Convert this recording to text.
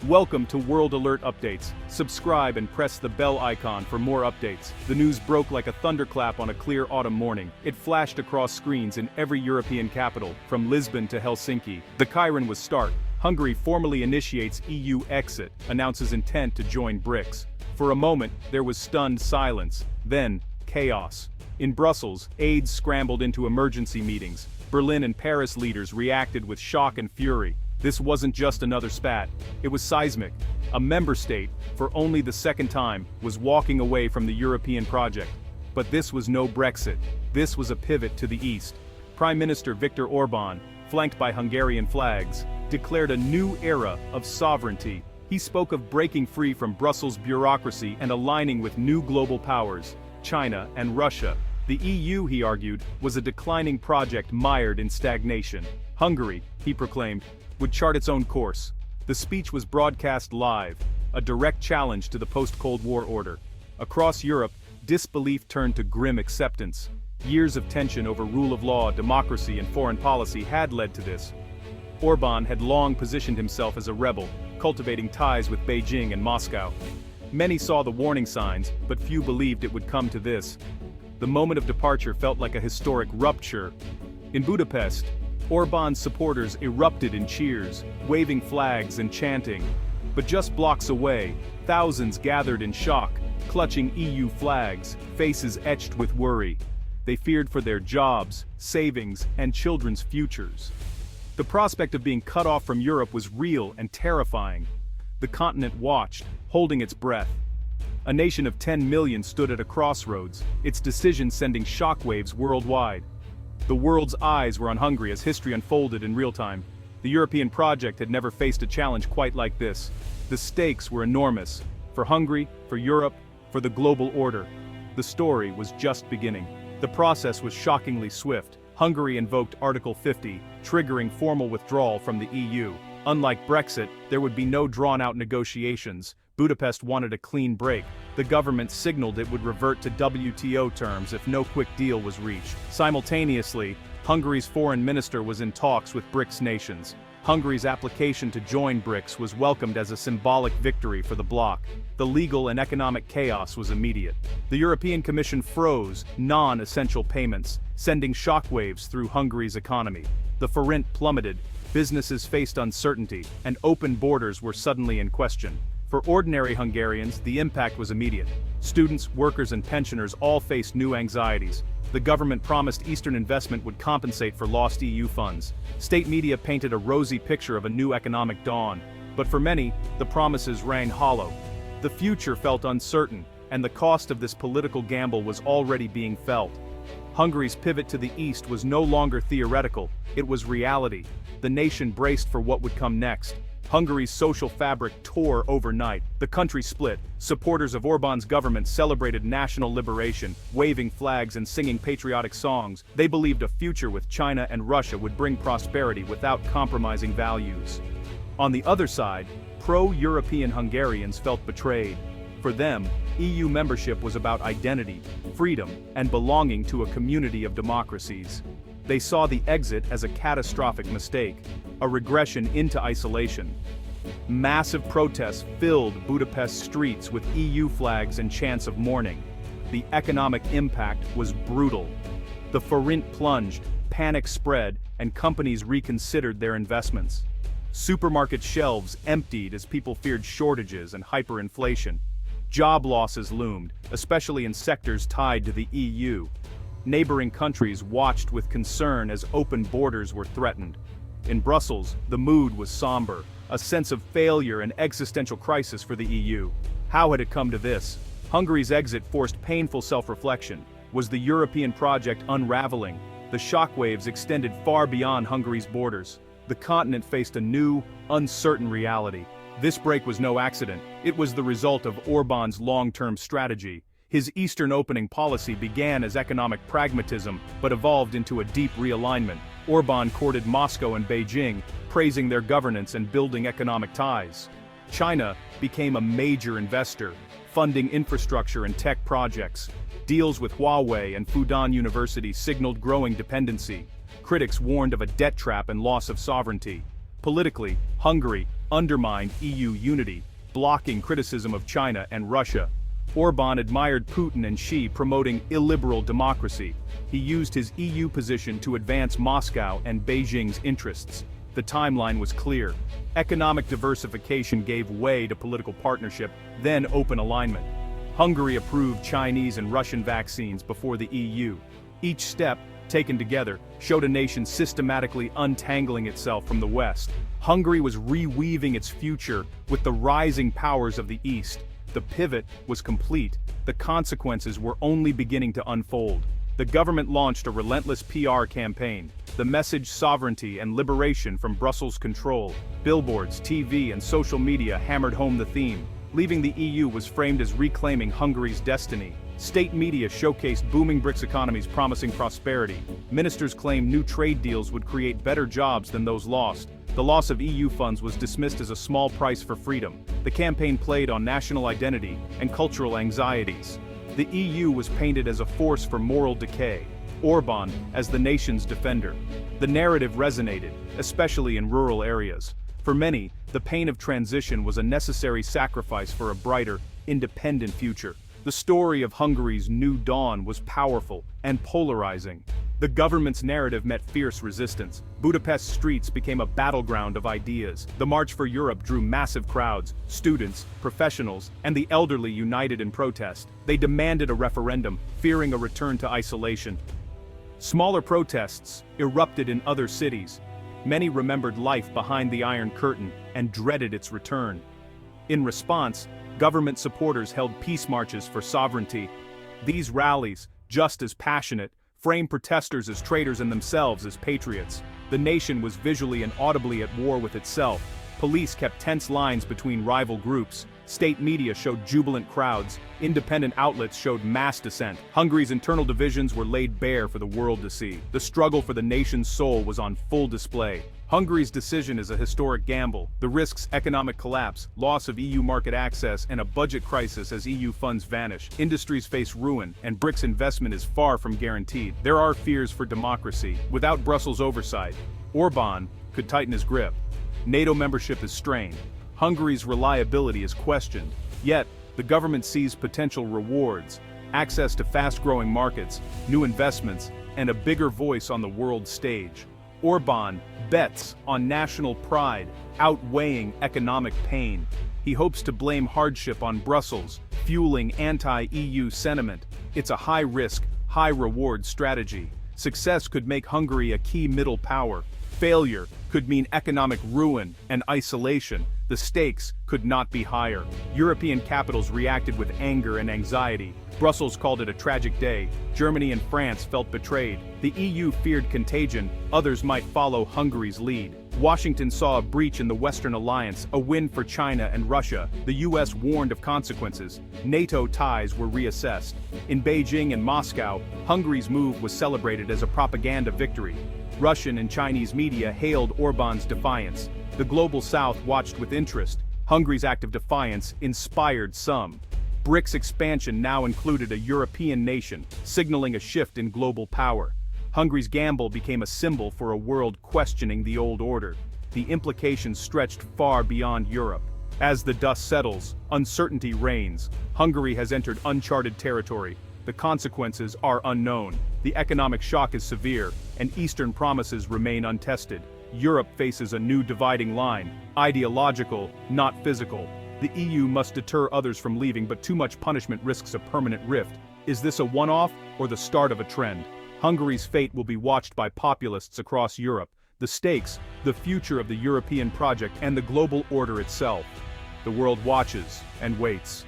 Welcome to World Alert Updates. Subscribe and press the bell icon for more updates. The news broke like a thunderclap on a clear autumn morning. It flashed across screens in every European capital, from Lisbon to Helsinki. The Chiron was stark. Hungary formally initiates EU exit, announces intent to join BRICS. For a moment, there was stunned silence. Then, chaos. In Brussels, aides scrambled into emergency meetings. Berlin and Paris leaders reacted with shock and fury. This wasn't just another spat. It was seismic. A member state, for only the second time, was walking away from the European project. But this was no Brexit. This was a pivot to the east. Prime Minister Viktor Orbán, flanked by Hungarian flags, declared a new era of sovereignty. He spoke of breaking free from Brussels bureaucracy and aligning with new global powers, China and Russia. The EU, he argued, was a declining project mired in stagnation. Hungary, he proclaimed, would chart its own course. The speech was broadcast live, a direct challenge to the post-Cold War order. Across Europe, disbelief turned to grim acceptance. Years of tension over rule of law, democracy, and foreign policy had led to this. Orbán had long positioned himself as a rebel, cultivating ties with Beijing and Moscow. Many saw the warning signs, but few believed it would come to this. The moment of departure felt like a historic rupture. In Budapest, Orbán's supporters erupted in cheers, waving flags and chanting. But just blocks away, thousands gathered in shock, clutching EU flags, faces etched with worry. They feared for their jobs, savings, and children's futures. The prospect of being cut off from Europe was real and terrifying. The continent watched, holding its breath. A nation of 10 million stood at a crossroads, its decision sending shockwaves worldwide. The world's eyes were on Hungary as history unfolded in real time. The European project had never faced a challenge quite like this. The stakes were enormous. For Hungary, for Europe, for the global order. The story was just beginning. The process was shockingly swift. Hungary invoked Article 50, triggering formal withdrawal from the EU. Unlike Brexit, there would be no drawn-out negotiations. Budapest wanted a clean break. The government signaled it would revert to WTO terms if no quick deal was reached. Simultaneously, Hungary's foreign minister was in talks with BRICS nations. Hungary's application to join BRICS was welcomed as a symbolic victory for the bloc. The legal and economic chaos was immediate. The European Commission froze non-essential payments, sending shockwaves through Hungary's economy. The forint plummeted, businesses faced uncertainty, and open borders were suddenly in question. For ordinary Hungarians, the impact was immediate. Students, workers, and pensioners all faced new anxieties. The government promised Eastern investment would compensate for lost EU funds. State media painted a rosy picture of a new economic dawn. But for many, the promises rang hollow. The future felt uncertain, and the cost of this political gamble was already being felt. Hungary's pivot to the east was no longer theoretical, it was reality. The nation braced for what would come next. Hungary's social fabric tore overnight. The country split. Supporters of Orbán's government celebrated national liberation, waving flags and singing patriotic songs. They believed a future with China and Russia would bring prosperity without compromising values. On the other side, pro-European Hungarians felt betrayed. For them, EU membership was about identity, freedom, and belonging to a community of democracies. They saw the exit as a catastrophic mistake, a regression into isolation. Massive protests filled Budapest streets with EU flags and chants of mourning. The economic impact was brutal. The forint plunged, panic spread, and companies reconsidered their investments. Supermarket shelves emptied as people feared shortages and hyperinflation. Job losses loomed, especially in sectors tied to the EU. Neighboring countries watched with concern as open borders were threatened. In Brussels, the mood was somber, a sense of failure and existential crisis for the EU. How had it come to this? Hungary's exit forced painful self-reflection. Was the European project unraveling? The shockwaves extended far beyond Hungary's borders. The continent faced a new, uncertain reality. This break was no accident. It was the result of Orbán's long-term strategy. His Eastern opening policy began as economic pragmatism, but evolved into a deep realignment. Orbán courted Moscow and Beijing, praising their governance and building economic ties. China became a major investor, funding infrastructure and tech projects. Deals with Huawei and Fudan University signaled growing dependency. Critics warned of a debt trap and loss of sovereignty. Politically, Hungary, undermined EU unity, blocking criticism of China and Russia. Orbán admired Putin and Xi promoting illiberal democracy. He used his EU position to advance Moscow and Beijing's interests. The timeline was clear. Economic diversification gave way to political partnership, then open alignment. Hungary approved Chinese and Russian vaccines before the EU. Each step, taken together, showed a nation systematically untangling itself from the West. Hungary was reweaving its future with the rising powers of the East. The pivot was complete. The consequences were only beginning to unfold. The government launched a relentless PR campaign. The message sovereignty and liberation from Brussels' control. Billboards, TV, and social media hammered home the theme. Leaving the EU was framed as reclaiming Hungary's destiny. State media showcased booming BRICS economies promising prosperity. Ministers claimed new trade deals would create better jobs than those lost. The loss of EU funds was dismissed as a small price for freedom. The campaign played on national identity and cultural anxieties. The EU was painted as a force for moral decay, Orbán as the nation's defender. The narrative resonated, especially in rural areas. For many, the pain of transition was a necessary sacrifice for a brighter, independent future. The story of Hungary's new dawn was powerful and polarizing. The government's narrative met fierce resistance. Budapest's streets became a battleground of ideas. The March for Europe drew massive crowds. Students, professionals, and the elderly united in protest. They demanded a referendum, fearing a return to isolation. Smaller protests erupted in other cities. Many remembered life behind the Iron Curtain and dreaded its return. In response, government supporters held peace marches for sovereignty. These rallies, just as passionate, framed protesters as traitors and themselves as patriots. The nation was visually and audibly at war with itself. Police kept tense lines between rival groups. State media showed jubilant crowds. Independent outlets showed mass dissent. Hungary's internal divisions were laid bare for the world to see. The struggle for the nation's soul was on full display. Hungary's decision is a historic gamble. The risks: economic collapse, loss of EU market access, and a budget crisis as EU funds vanish. Industries face ruin, and BRICS investment is far from guaranteed. There are fears for democracy. Without Brussels oversight, Orbán could tighten his grip. NATO membership is strained. Hungary's reliability is questioned. Yet, the government sees potential rewards: access to fast-growing markets, new investments, and a bigger voice on the world stage. Orbán bets on national pride, outweighing economic pain. He hopes to blame hardship on Brussels, fueling anti-EU sentiment. It's a high-risk, high-reward strategy. Success could make Hungary a key middle power. Failure could mean economic ruin and isolation. The stakes could not be higher. European capitals reacted with anger and anxiety. Brussels called it a tragic day. Germany and France felt betrayed. The EU feared contagion. Others might follow Hungary's lead. Washington saw a breach in the Western alliance, a win for China and Russia. The US warned of consequences. NATO ties were reassessed. In Beijing and Moscow, Hungary's move was celebrated as a propaganda victory. Russian and Chinese media hailed Orbán's defiance. The global South watched with interest. Hungary's act of defiance inspired some. BRICS expansion now included a European nation, signaling a shift in global power. Hungary's gamble became a symbol for a world questioning the old order. The implications stretched far beyond Europe. As the dust settles, uncertainty reigns. Hungary has entered uncharted territory. The consequences are unknown. The economic shock is severe, and Eastern promises remain untested. Europe faces a new dividing line: ideological, not physical. The EU must deter others from leaving, but too much punishment risks a permanent rift. Is this a one-off or the start of a trend? Hungary's fate will be watched by populists across Europe. The stakes: the future of the European project and the global order itself. The world watches and waits.